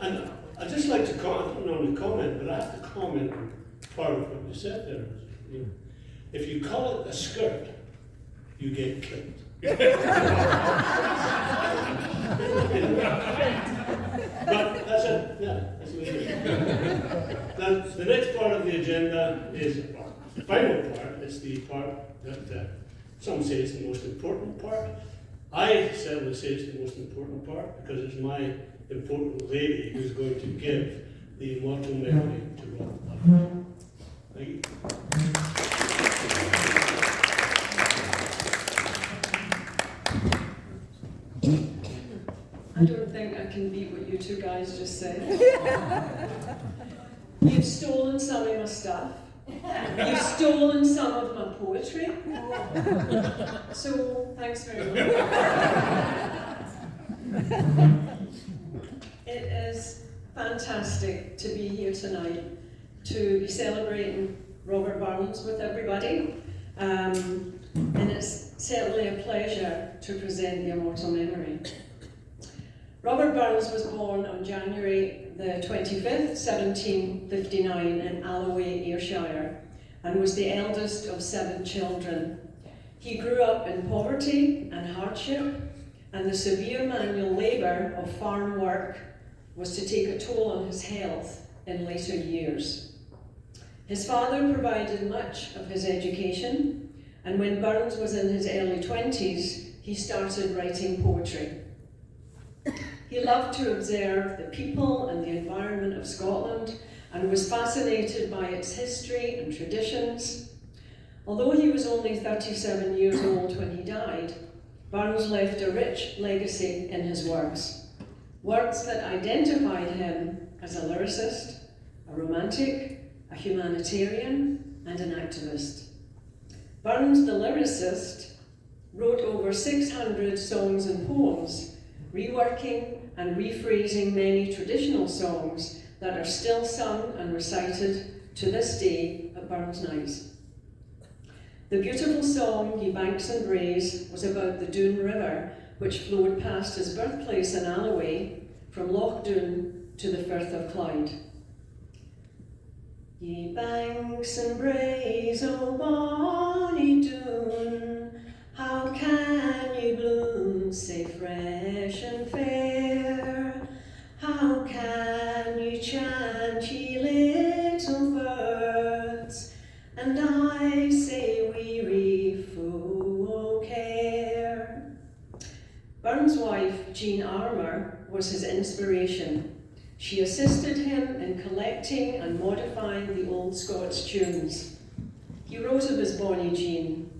And I'd just like to comment, I don't normally comment, but I have to comment on part of what you said there. You know, if you call it a skirt, you get killed. But that's it, yeah, that's what it is. Now, the next part of the agenda is the final part. It's the part that some say is the most important part. I certainly say it's the most important part because it's my important lady who's going to give the immortal memory to Rob. Thank you. I don't think I can beat what you two guys just said. You've stolen some of my stuff. You've stolen some of my poetry. So, thanks very much. It is fantastic to be here tonight, to be celebrating Robert Burns with everybody. And it's certainly a pleasure to present the Immortal Memory. Robert Burns was born on January the 25th, 1759 in Alloway, Ayrshire, and was the eldest of 7 children. He grew up in poverty and hardship, and the severe manual labour of farm work was to take a toll on his health in later years. His father provided much of his education, and when Burns was in his early 20s, he started writing poetry. He loved to observe the people and the environment of Scotland and was fascinated by its history and traditions. Although he was only 37 years old when he died, Burns left a rich legacy in his works. Works that identified him as a lyricist, a romantic, a humanitarian, and an activist. Burns, the lyricist, wrote over 600 songs and poems, reworking and rephrasing many traditional songs that are still sung and recited to this day at Burns Nights. The beautiful song Ye Banks and Braes was about the Doon River, which flowed past his birthplace in Alloway from Loch Doon to the Firth of Clyde. Ye banks and braes, O bonny Doon, how can ye bloom sae fresh and fair? How can ye chant, ye little birds, and I say weary full o' care? Burns' wife, Jean Armour, was his inspiration. She assisted him in collecting and modifying the old Scots tunes. He wrote of his bonny Jean,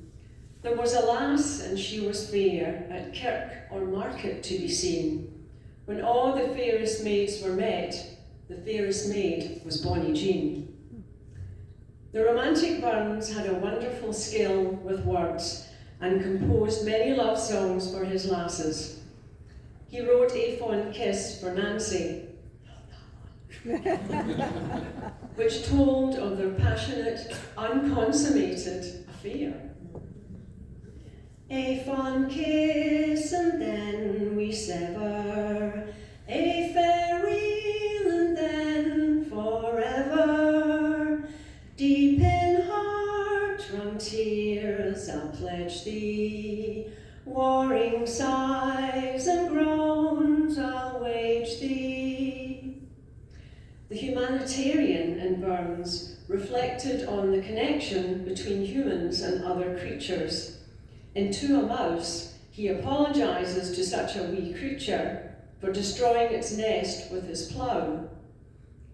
"There was a lass, and she was fair, at kirk or market to be seen. When all the fairest maids were met, the fairest maid was bonny Jean." The romantic Burns had a wonderful skill with words and composed many love songs for his lasses. He wrote A Fond Kiss for Nancy, which told of their passionate, unconsummated affair. A fond kiss and then we sever, a farewell and then forever. Deep in heart-wrung tears I'll pledge thee, warring sighs and groans I'll wage thee. The humanitarian in Burns reflected on the connection between humans and other creatures. In To a Mouse, he apologises to such a wee creature for destroying its nest with his plough.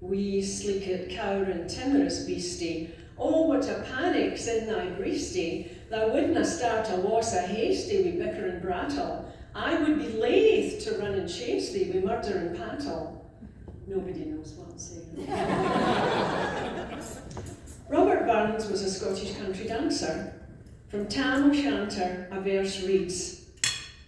Wee sleekit cowering timorous beastie, oh what a panic's in thy breastie, thou wouldna start a wass a hasty wi' bicker and brattle, I would be laith to run and chase thee wi' murder and pattle. Nobody knows what I'm saying. Robert Burns was a Scottish country dancer. From Tam O'Shanter, a verse reads,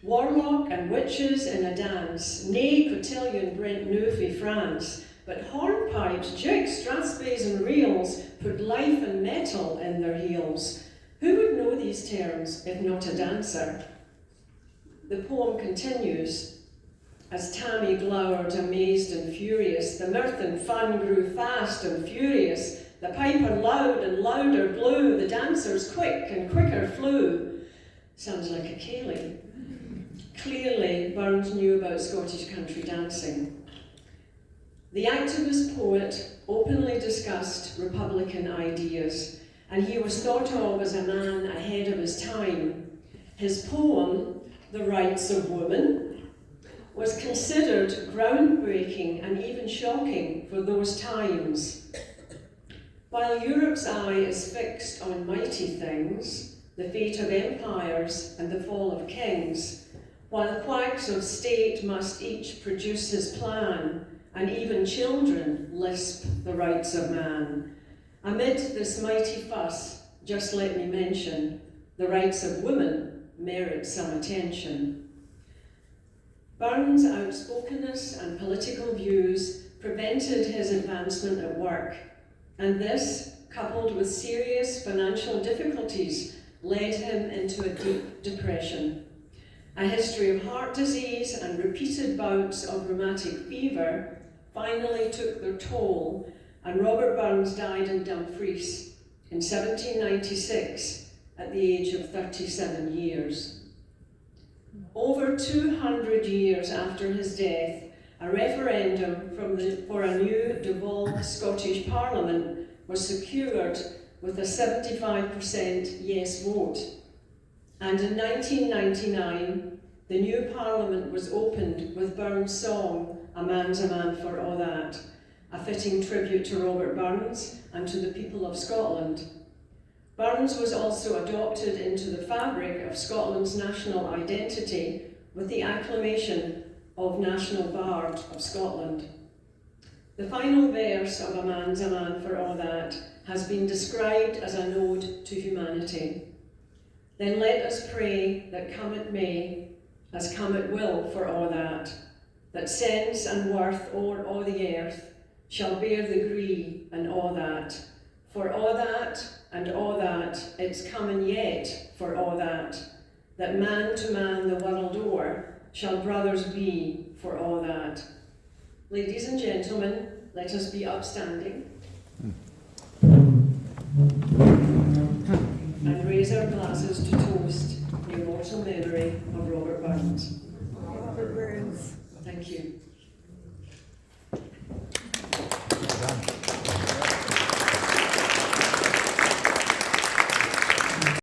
"Warlock and witches in a dance, nae cotillion brent new fae France, but hornpipes, jigs, strathspeys and reels put life and metal in their heels. Who would know these terms if not a dancer?" The poem continues, as Tammy glowered, amazed and furious. The mirth and fun grew fast and furious. The piper loud and louder blew. The dancers quick and quicker flew. Sounds like a ceilidh. Clearly, Burns knew about Scottish country dancing. The activist poet openly discussed Republican ideas, and he was thought of as a man ahead of his time. His poem, The Rights of Women, was considered groundbreaking and even shocking for those times. While Europe's eye is fixed on mighty things, the fate of empires and the fall of kings, while quacks of state must each produce his plan, and even children lisp the rights of man, amid this mighty fuss, just let me mention, the rights of women merit some attention. Burns' outspokenness and political views prevented his advancement at work, and this, coupled with serious financial difficulties, led him into a deep depression. A history of heart disease and repeated bouts of rheumatic fever finally took their toll, and Robert Burns died in Dumfries in 1796 at the age of 37 years. Over 200 years after his death, a referendum for a new devolved Scottish Parliament was secured with a 75% yes vote. And in 1999, the new Parliament was opened with Burns' song, A Man's a Man for All That, a fitting tribute to Robert Burns and to the people of Scotland. Burns was also adopted into the fabric of Scotland's national identity with the acclamation of National Bard of Scotland. The final verse of A Man's a Man for All That has been described as an ode to humanity. Then let us pray that come it may, as come it will for all that sense and worth o'er all the earth shall bear the gree and all that, for all that and all that it's coming yet for all that man to man the world o'er shall brothers be for all that. Ladies and gentlemen, let us be upstanding and raise our glasses to toast the immortal memory of Robert Burns. Robert Burns. Thank you.